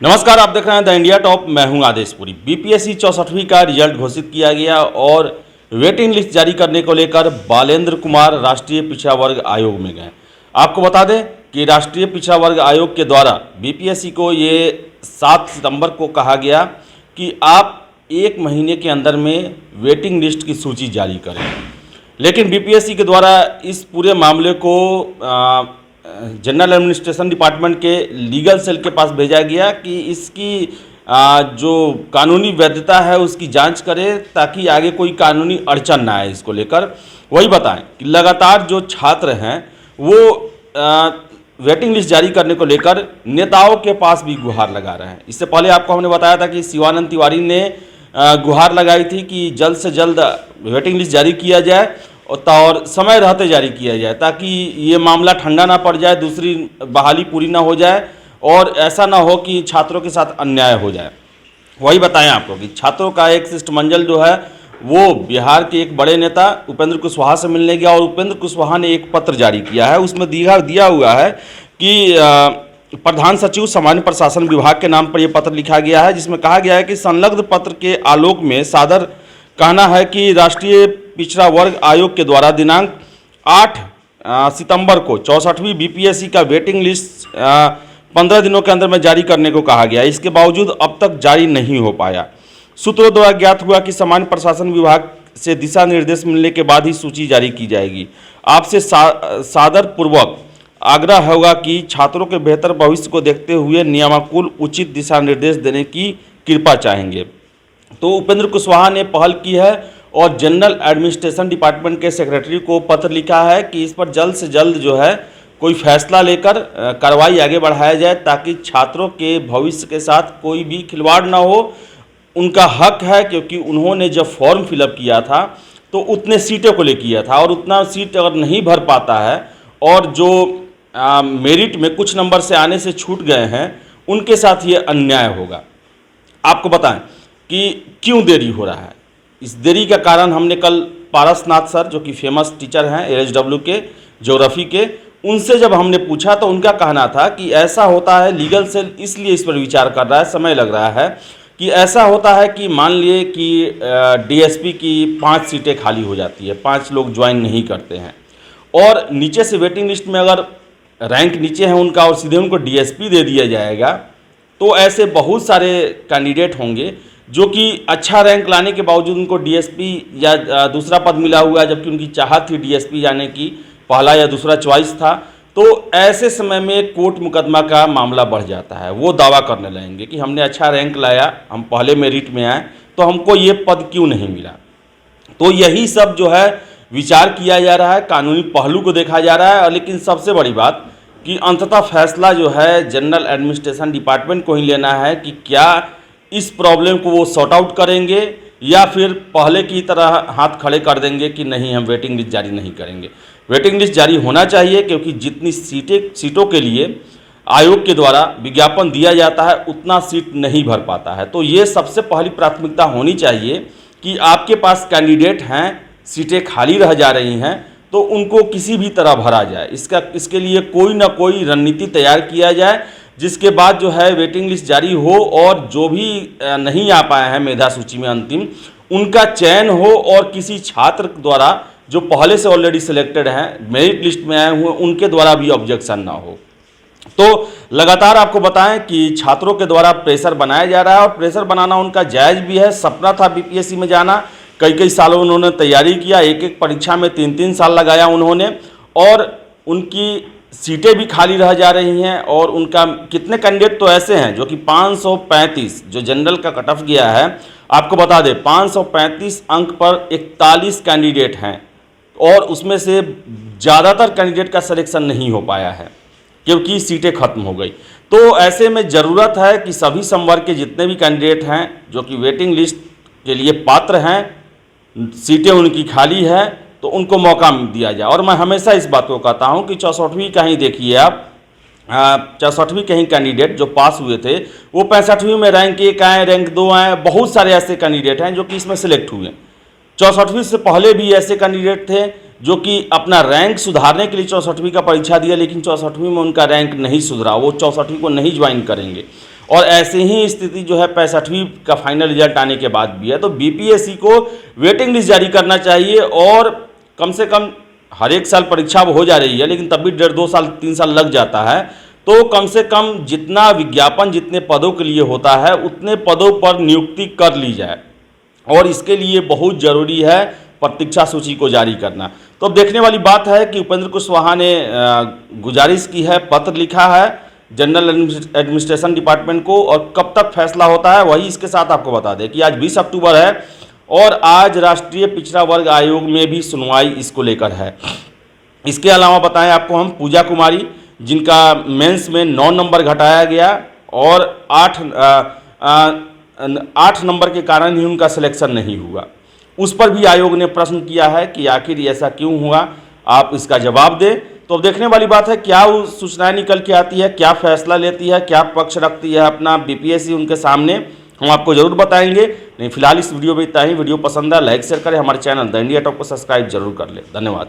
नमस्कार, आप देख रहे हैं द इंडिया टॉप। मैं हूं आदेशपुरी। बीपीएससी 64वीं का रिजल्ट घोषित किया गया और वेटिंग लिस्ट जारी करने को लेकर बालेंद्र कुमार राष्ट्रीय पिछड़ा वर्ग आयोग में गए। आपको बता दें कि राष्ट्रीय पिछड़ा वर्ग आयोग के द्वारा बीपीएससी को ये 7 सितंबर को कहा गया कि आप 1 महीने के अंदर में वेटिंग लिस्ट की सूची जारी करें, लेकिन बीपीएससी के द्वारा इस पूरे मामले को जनरल एडमिनिस्ट्रेशन डिपार्टमेंट के लीगल सेल के पास भेजा गया कि इसकी जो कानूनी वैधता है उसकी जांच करें, ताकि आगे कोई कानूनी अड़चन ना आए। इसको लेकर वही बताएं कि लगातार जो छात्र हैं वो वेटिंग लिस्ट जारी करने को लेकर नेताओं के पास भी गुहार लगा रहे हैं। इससे पहले आपको हमने बताया था कि शिवानंद तिवारी ने गुहार लगाई थी कि जल्द से जल्द वेटिंग लिस्ट जारी किया जाए और समय रहते जारी किया जाए, ताकि ये मामला ठंडा ना पड़ जाए, दूसरी बहाली पूरी ना हो जाए और ऐसा ना हो कि छात्रों के साथ अन्याय हो जाए। वही बताएं आपको कि छात्रों का एक शिष्टमंडल जो है वो बिहार के एक बड़े नेता उपेंद्र कुशवाहा से मिलने गया और उपेंद्र कुशवाहा ने एक पत्र जारी किया है। उसमें दिया हुआ है कि प्रधान सचिव सामान्य प्रशासन विभाग के नाम पर यह पत्र लिखा गया है, जिसमें कहा गया है कि संलग्न पत्र के आलोक में सादर कहना है कि राष्ट्रीय पिछड़ा वर्ग आयोग के द्वारा दिनांक 8 सितंबर को 64वीं बीपीएससी का वेटिंग लिस्ट 15 दिनों के अंदर में जारी करने को कहा गया। इसके बावजूद अब तक जारी नहीं हो पाया। सूत्रों द्वारा ज्ञात हुआ कि सामान्य प्रशासन विभाग से दिशा निर्देश मिलने के बाद ही सूची जारी की जाएगी। आपसे सादर पूर्वक आग्रह होगा कि छात्रों के बेहतर भविष्य को देखते हुए नियमानुकूल उचित दिशा निर्देश देने की कृपा चाहेंगे। तो उपेंद्र कुशवाहा ने पहल की है और जनरल एडमिनिस्ट्रेशन डिपार्टमेंट के सेक्रेटरी को पत्र लिखा है कि इस पर जल्द से जल्द जो है कोई फैसला लेकर कार्रवाई आगे बढ़ाया जाए, ताकि छात्रों के भविष्य के साथ कोई भी खिलवाड़ ना हो। उनका हक है, क्योंकि उन्होंने जब फॉर्म फिलअप किया था तो उतने सीटों को ले किया था और उतना सीट अगर नहीं भर पाता है और जो मेरिट में कुछ नंबर से आने से छूट गए हैं उनके साथ ये अन्याय होगा। आपको बताएं कि क्यों देरी हो रहा है। इस देरी का कारण हमने कल पारसनाथ सर, जो कि फेमस टीचर हैं एलएचडब्ल्यू के ज्योग्राफी के, उनसे जब हमने पूछा तो उनका कहना था कि ऐसा होता है, लीगल सेल इसलिए इस पर विचार कर रहा है, समय लग रहा है, कि ऐसा होता है कि मान लिए कि डीएसपी की 5 सीटें खाली हो जाती है, 5 लोग ज्वाइन नहीं करते हैं और नीचे से वेटिंग लिस्ट में अगर रैंक नीचे है उनका और सीधे उनको डीएसपी दे दिया जाएगा, तो ऐसे बहुत सारे कैंडिडेट होंगे जो कि अच्छा रैंक लाने के बावजूद उनको डीएसपी या दूसरा पद मिला हुआ है, जबकि उनकी चाहत थी डीएसपी जाने की, पहला या दूसरा चॉइस था। तो ऐसे समय में कोर्ट मुकदमा का मामला बढ़ जाता है। वो दावा करने लगेंगे कि हमने अच्छा रैंक लाया, हम पहले मेरिट में आए, तो हमको ये पद क्यों नहीं मिला। तो यही सब जो है विचार किया जा रहा है, कानूनी पहलू को देखा जा रहा है। लेकिन सबसे बड़ी बात कि अंततः फैसला जो है जनरल एडमिनिस्ट्रेशन डिपार्टमेंट को ही लेना है कि क्या इस प्रॉब्लम को वो सॉर्ट आउट करेंगे या फिर पहले की तरह हाथ खड़े कर देंगे कि नहीं, हम वेटिंग लिस्ट जारी नहीं करेंगे। वेटिंग लिस्ट जारी होना चाहिए, क्योंकि जितनी सीटों के लिए आयोग के द्वारा विज्ञापन दिया जाता है उतना सीट नहीं भर पाता है। तो ये सबसे पहली प्राथमिकता होनी चाहिए कि आपके पास कैंडिडेट हैं, सीटें खाली रह जा रही हैं, तो उनको किसी भी तरह भरा जाए। इसके लिए कोई ना कोई रणनीति तैयार किया जाए, जिसके बाद जो है वेटिंग लिस्ट जारी हो और जो भी नहीं आ पाए हैं मेधा सूची में अंतिम, उनका चयन हो और किसी छात्र द्वारा जो पहले से ऑलरेडी सिलेक्टेड हैं, मेरिट लिस्ट में आए हुए, उनके द्वारा भी ऑब्जेक्शन ना हो। तो लगातार आपको बताएं कि छात्रों के द्वारा प्रेशर बनाया जा रहा है और प्रेशर बनाना उनका जायज़ भी है। सपना था बीपीएससी में जाना, कई सालों उन्होंने तैयारी किया, एक परीक्षा में 3 साल लगाया उन्होंने, और उनकी सीटें भी खाली रह जा रही हैं। और उनका कितने कैंडिडेट तो ऐसे हैं जो कि 535 जो जनरल का कट ऑफ गया है, आपको बता दें 535 अंक पर 41 कैंडिडेट हैं और उसमें से ज़्यादातर कैंडिडेट का सिलेक्शन नहीं हो पाया है क्योंकि सीटें खत्म हो गई। तो ऐसे में ज़रूरत है कि सभी संवर्ग के जितने भी कैंडिडेट हैं जो कि वेटिंग लिस्ट के लिए पात्र हैं, सीटें उनकी खाली है, तो उनको मौका दिया जाए। और मैं हमेशा इस बात को कहता हूं कि 64वीं का ही देखिए आप, 64वीं के ही कैंडिडेट जो पास हुए थे वो 65वीं में रैंक 1 आए, रैंक 2 आए। बहुत सारे ऐसे कैंडिडेट हैं जो कि इसमें सिलेक्ट हुए। 64वीं से पहले भी ऐसे कैंडिडेट थे जो कि अपना रैंक सुधारने के लिए 64वीं का परीक्षा दिया, लेकिन 64वीं में उनका रैंक नहीं सुधरा, वो 64वीं को नहीं ज्वाइन करेंगे। और ऐसे ही स्थिति जो है 65वीं का फाइनल रिजल्ट आने के बाद भी है। तो बीपीएससी को वेटिंग लिस्ट जारी करना चाहिए और कम से कम हर एक साल परीक्षा हो जा रही है, लेकिन तब भी 1.5-2 साल 3 साल लग जाता है। तो कम से कम जितना विज्ञापन जितने पदों के लिए होता है उतने पदों पर नियुक्ति कर ली जाए, और इसके लिए बहुत ज़रूरी है प्रतीक्षा सूची को जारी करना। तो अब देखने वाली बात है कि उपेंद्र कुशवाहा ने गुजारिश की है, पत्र लिखा है जनरल एडमिनिस्ट्रेशन डिपार्टमेंट को, और कब तक फैसला होता है वही इसके साथ आपको बता दें कि आज 20 अक्टूबर है और आज राष्ट्रीय पिछड़ा वर्ग आयोग में भी सुनवाई इसको लेकर है। इसके अलावा बताएं आपको हम पूजा कुमारी, जिनका मेंस में 9 नंबर घटाया गया और 8 नंबर के कारण ही उनका सिलेक्शन नहीं हुआ, उस पर भी आयोग ने प्रश्न किया है कि आखिर ऐसा क्यों हुआ, आप इसका जवाब दें। तो अब देखने वाली बात है क्या सूचनाएं निकल के आती है, क्या फैसला लेती है, क्या पक्ष रखती है अपना बीपीएससी उनके सामने, हम आपको जरूर बताएंगे। नहीं, फिलहाल इस वीडियो में इतना ही। वीडियो पसंद है लाइक शेयर करें, हमारे चैनल द इंडिया टॉप को सब्सक्राइब जरूर कर ले। धन्यवाद।